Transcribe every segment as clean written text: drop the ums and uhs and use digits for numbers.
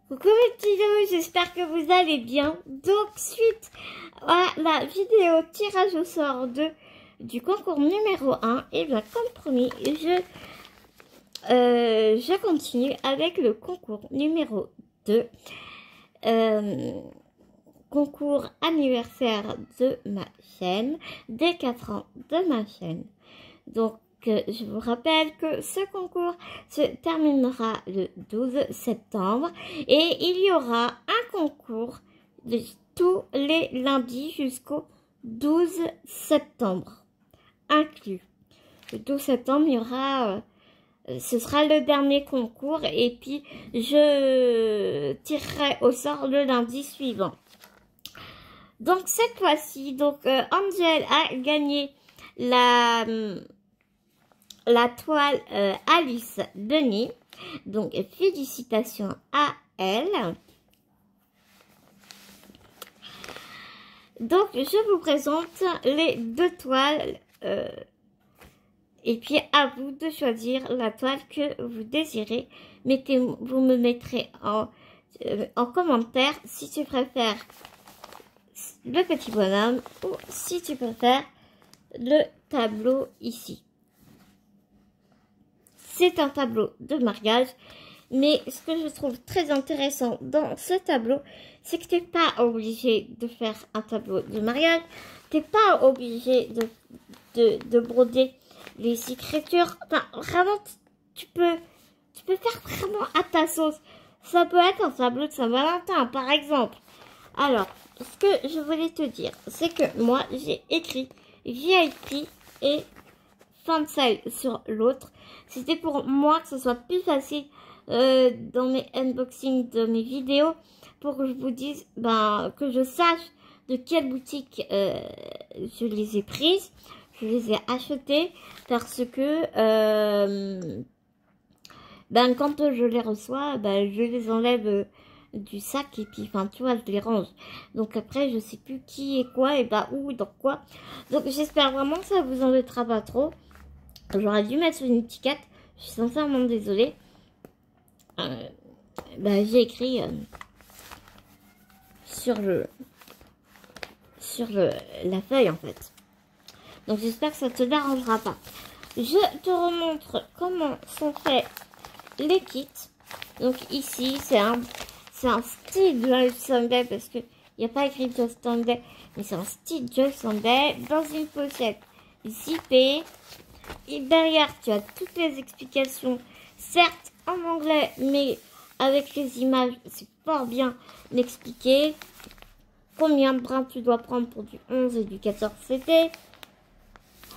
Coucou mes petits loups, j'espère que vous allez bien. Donc suite à la vidéo tirage au sort du concours numéro 1, et bien comme promis, je continue avec le concours numéro 2. Concours anniversaire de ma chaîne, des 4 ans de ma chaîne. Donc je vous rappelle que ce concours se terminera le 12 septembre et il y aura un concours de tous les lundis jusqu'au 12 septembre inclus. Le 12 septembre, il y aura, ce sera le dernier concours et puis je tirerai au sort le lundi suivant. Donc cette fois-ci, Angel a gagné la toile Alice Denis. Donc félicitations à elle. Donc je vous présente les deux toiles et puis à vous de choisir la toile que vous désirez. Vous me mettrez en commentaire si tu préfères le petit bonhomme ou si tu préfères le tableau ici. C'est un tableau de mariage, mais ce que je trouve très intéressant dans ce tableau, c'est que tu n'es pas obligé de faire un tableau de mariage, tu n'es pas obligé de broder les écritures. Enfin, vraiment, tu peux faire vraiment à ta sauce. Ça peut être un tableau de Saint-Valentin, par exemple. Alors, ce que je voulais te dire, c'est que moi, j'ai écrit VIP et Fansale sur l'autre. C'était pour moi que ce soit plus facile dans mes unboxings de mes vidéos, pour que je vous dise, que je sache de quelle boutique je les ai prises, je les ai achetées, parce que quand je les reçois, je les enlève du sac et puis tu vois, je les range. Donc après je sais plus qui est quoi et où dans quoi. Donc j'espère vraiment que ça vous embêtera pas trop. J'aurais dû mettre sur une étiquette, je suis sincèrement désolée. J'ai écrit sur la feuille en fait. Donc j'espère que ça te dérangera pas. Je te remontre comment sont faits les kits. Donc ici c'est un style Joy Sunday, parce que il n'y a pas écrit Joy Sunday, mais c'est un style Joy Sunday dans une pochette zippée. Et derrière, tu as toutes les explications, certes en anglais, mais avec les images, c'est fort bien expliqué. Combien de brins tu dois prendre pour du 11 et du 14 CT.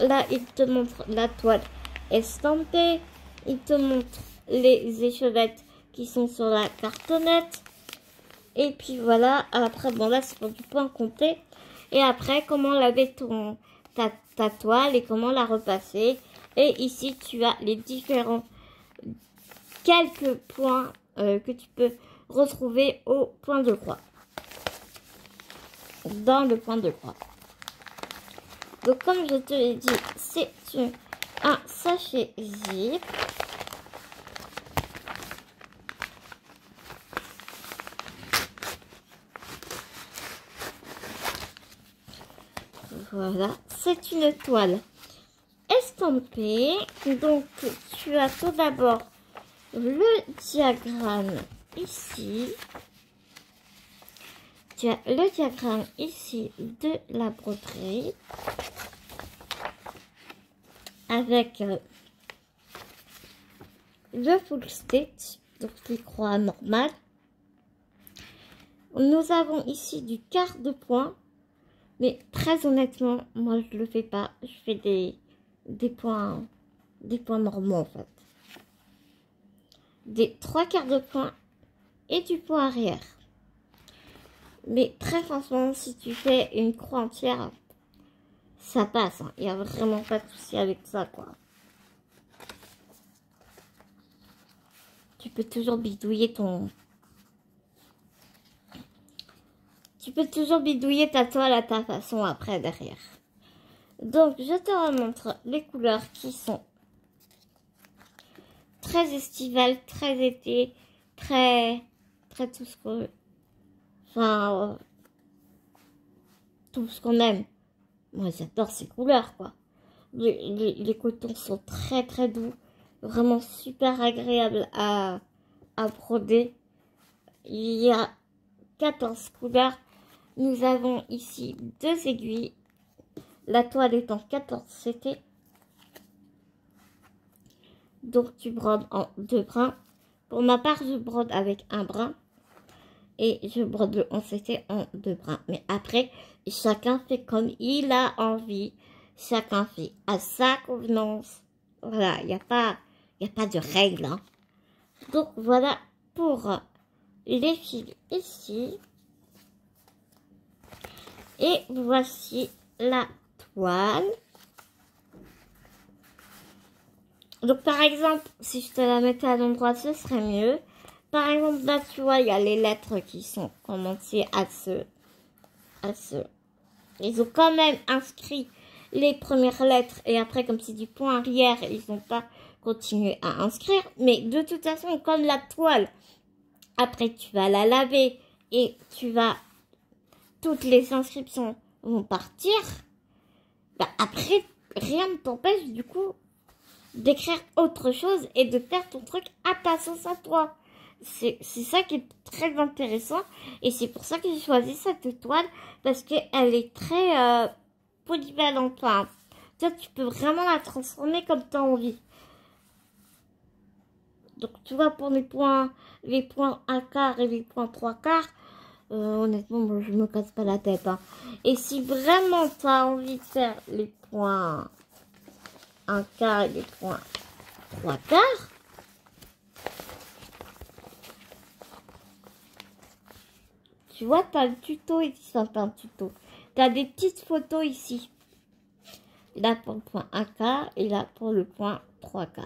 Là, il te montre la toile estampée. Il te montre les échelettes qui sont sur la cartonnette. Et puis voilà, après, là, c'est pour du point complet. Et après, comment laver ta toile et comment la repasser. Et ici, tu as les quelques points que tu peux retrouver au point de croix. Dans le point de croix. Donc, comme je te l'ai dit, c'est un sachet zip. Voilà, c'est une toile estampée. Donc, tu as tout d'abord le diagramme ici. Tu as le diagramme ici de la broderie. Avec le full stitch, donc les croix normales. Nous avons ici du quart de point. Mais très honnêtement, moi je le fais pas. Je fais des points normaux en fait. Des 3/4 de point et du point arrière. Mais très franchement, si tu fais une croix entière, ça passe. Il n'y a vraiment pas de souci avec ça, quoi. Tu peux toujours bidouiller Tu peux toujours bidouiller ta toile à ta façon après derrière. Donc je te remontre les couleurs qui sont très estivales, très été, très près tout ce que... Enfin, tout ce qu'on aime. Moi, j'adore ces couleurs, quoi. Les cotons sont très très doux. Vraiment super agréables à broder. Il y a 14 couleurs. Nous avons ici 2 aiguilles. La toile est en 14 CT. Donc tu brodes en 2 brins. Pour ma part, je brode avec un brin. Et je brode le 11 CT en 2 brins. Mais après, chacun fait comme il a envie. Chacun fait à sa convenance. Voilà, il n'y a pas de règle. Hein. Donc voilà pour les fils ici. Et voici la toile. Donc par exemple, si je te la mettais à l'endroit, ce serait mieux. Par exemple, là, tu vois, il y a les lettres qui sont commencées à ce. Ils ont quand même inscrit les premières lettres et après, comme c'est du point arrière, ils n'ont pas continué à inscrire. Mais de toute façon, comme la toile, après, tu vas la laver et toutes les inscriptions vont partir. Bah, après, rien ne t'empêche du coup d'écrire autre chose et de faire ton truc à ta sauce à toi. C'est ça qui est très intéressant et c'est pour ça que j'ai choisi cette toile parce qu'elle est très polyvalente. Enfin, toi, tu peux vraiment la transformer comme tu as envie. Donc tu vois, pour les points 1/4 et les points 3/4, honnêtement, moi, je me casse pas la tête. Hein. Et si vraiment tu as envie de faire les points 1/4 et les points 3/4, tu vois, tu as le tuto ici, enfin un tuto. Tu as des petites photos ici. Là pour le point 1/4 et là pour le point 3/4.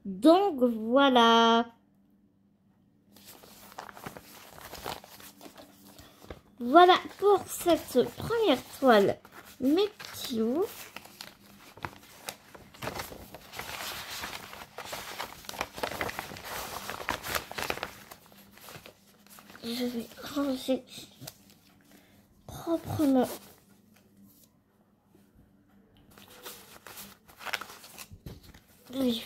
Donc voilà. Voilà pour cette première toile, mes petits loups. Je vais ranger proprement les fils.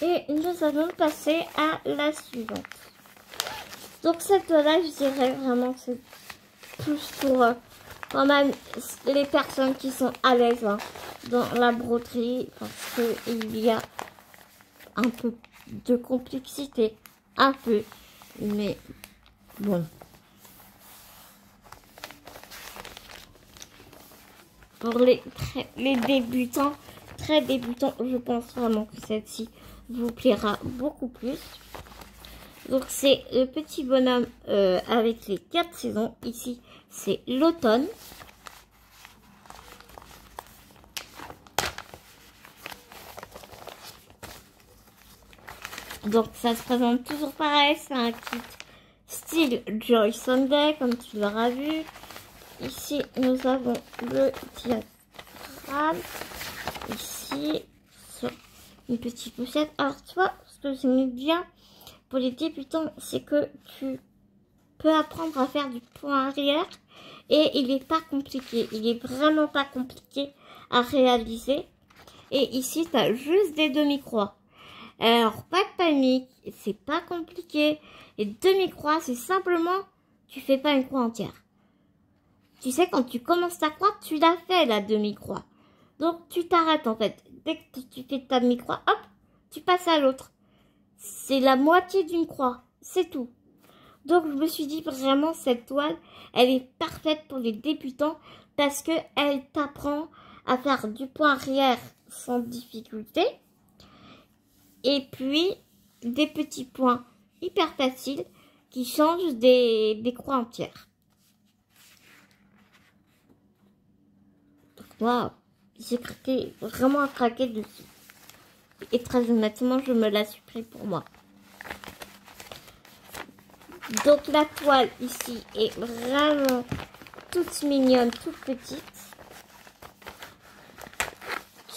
Et nous allons passer à la suivante. Donc cette toile-là, je dirais vraiment c'est plus pour quand même les personnes qui sont à l'aise hein, dans la broderie parce qu'il y a un peu de complexité, un peu, mais bon. Pour les débutants, très débutants, je pense vraiment que celle-ci vous plaira beaucoup plus. Donc c'est le petit bonhomme avec les 4 saisons. Ici, c'est l'automne. Donc ça se présente toujours pareil, c'est un kit style Joy Sunday, comme tu l'auras vu. Ici, nous avons le diagramme. Ici, sur une petite pochette. Alors, tu vois, ce que j'aime bien pour les débutants, c'est que tu peux apprendre à faire du point arrière. Et il n'est pas compliqué. Il est vraiment pas compliqué à réaliser. Et ici, tu as juste des demi-croix. Alors, pas de panique, c'est pas compliqué. Les demi-croix, c'est simplement, tu fais pas une croix entière. Tu sais, quand tu commences ta croix, tu l'as fait, la demi-croix. Donc, tu t'arrêtes, en fait. Dès que tu fais ta demi-croix, hop, tu passes à l'autre. C'est la moitié d'une croix. C'est tout. Donc, je me suis dit, vraiment, cette toile, elle est parfaite pour les débutants parce que elle t'apprend à faire du point arrière sans difficulté. Et puis, des petits points hyper faciles qui changent des croix entières. Waouh, j'ai craqué, vraiment craqué dessus. Et très honnêtement, je me la suis pris pour moi. Donc la toile ici est vraiment toute mignonne, toute petite.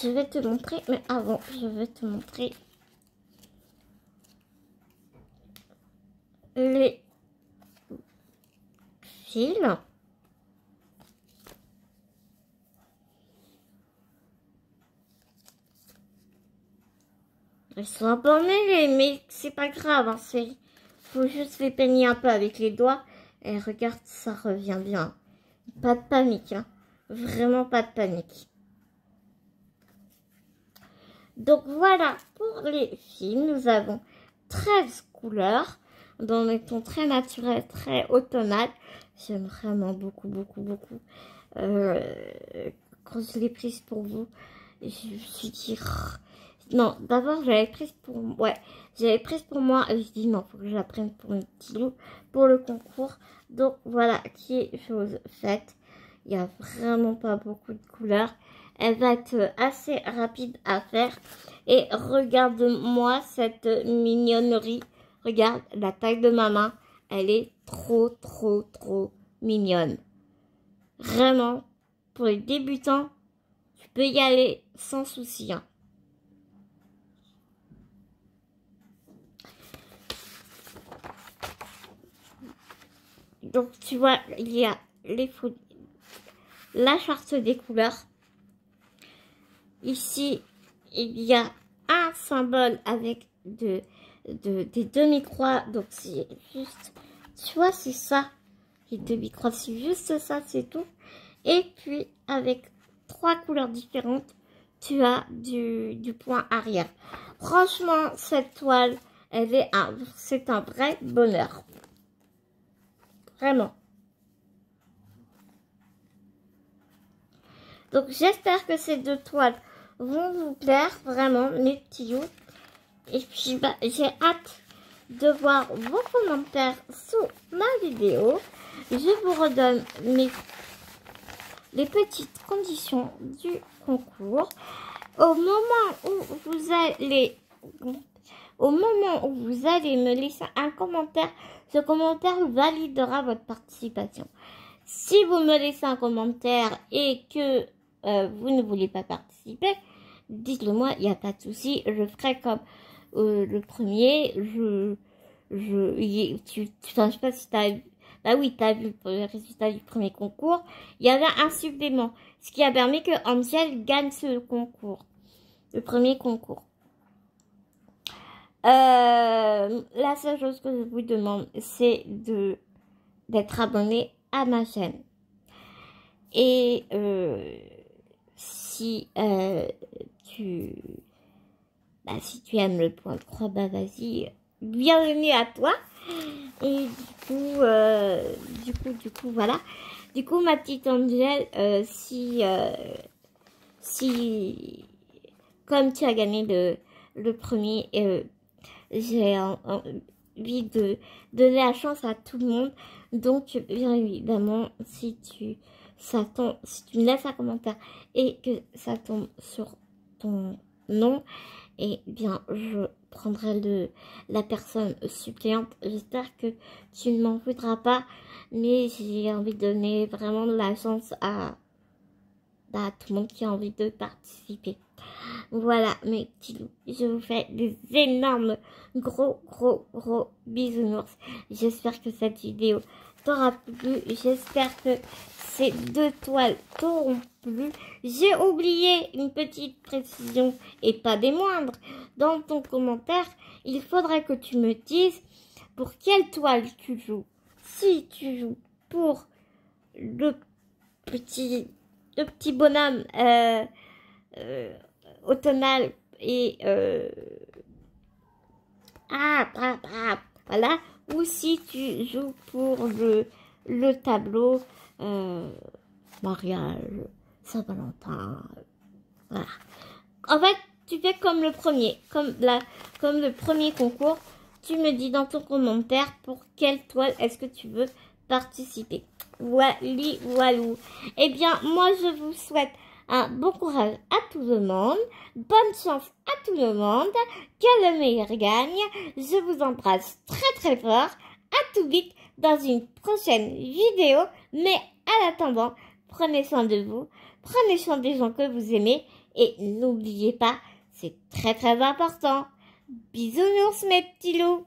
Je vais te montrer, mais avant, je vais te montrer les fils. Ils sont un peu emmêlés, mais c'est pas grave. Hein, faut juste les peigner un peu avec les doigts. Et regarde, ça revient bien. Pas de panique. Hein. Vraiment pas de panique. Donc voilà, pour les films, nous avons 13 couleurs dans des tons très naturels, très automnal. J'aime vraiment beaucoup. Quand je l'ai prise pour vous, je me suis dit... Non, d'abord j'avais prise pour moi. Ouais, j'avais prise pour moi et je dis non, faut que je la prenne pour une petite loup pour le concours. Donc voilà, qui est chose faite. Il n'y a vraiment pas beaucoup de couleurs. Elle va être assez rapide à faire. Et regarde-moi cette mignonnerie. Regarde la taille de ma main. Elle est trop mignonne. Vraiment, pour les débutants, tu peux y aller sans souci. Hein. Donc tu vois, il y a la charte des couleurs. Ici, il y a un symbole avec des demi-croix. Donc c'est juste, tu vois, c'est ça. Les demi-croix, c'est juste ça, c'est tout. Et puis avec 3 couleurs différentes, tu as du point arrière. Franchement, cette toile, c'est un vrai bonheur. Vraiment. Donc j'espère que ces 2 toiles vont vous plaire, vraiment, mes petits loups. Et puis bah, j'ai hâte de voir vos commentaires sous ma vidéo. Je vous redonne les petites conditions du concours. Au moment où vous allez me laisser un commentaire, ce commentaire validera votre participation. Si vous me laissez un commentaire et que vous ne voulez pas participer, dites-le moi, il n'y a pas de souci. Je ferai comme le premier. Je sais pas si tu as vu. Bah oui, tu as vu le résultat du premier concours. Il y avait un supplément, ce qui a permis que Angel gagne ce concours, le premier concours. La seule chose que je vous demande, c'est d'être abonné à ma chaîne. Et si tu aimes le point 3, bah vas-y, bienvenue à toi. Et du coup, voilà. Du coup, ma petite Angel, si comme tu as gagné le premier, j'ai envie de donner la chance à tout le monde. Donc, bien évidemment, si tu me laisses un commentaire et que ça tombe sur ton nom, et bien, je prendrai la personne suppléante. J'espère que tu ne m'en voudras pas, mais j'ai envie de donner vraiment de la chance à tout le monde qui a envie de participer. Voilà, mes petits loups, je vous fais des énormes gros bisounours. J'espère que cette vidéo t'aura plu. J'espère que ces 2 toiles t'auront plu. J'ai oublié une petite précision et pas des moindres. Dans ton commentaire, il faudra que tu me dises pour quelle toile tu joues. Si tu joues pour le petit bonhomme automnal et voilà, ou si tu joues pour le tableau mariage Saint-Valentin, voilà. En fait, tu fais comme le premier, comme le premier concours. Tu me dis dans ton commentaire pour quelle toile est-ce que tu veux participer. Walou. Eh bien, moi, je vous souhaite un bon courage à tout le monde. Bonne chance à tout le monde. Que le meilleur gagne. Je vous embrasse très très fort. À tout vite dans une prochaine vidéo. Mais en attendant, prenez soin de vous. Prenez soin des gens que vous aimez. Et n'oubliez pas, c'est très très important. Bisounours mes petits loups.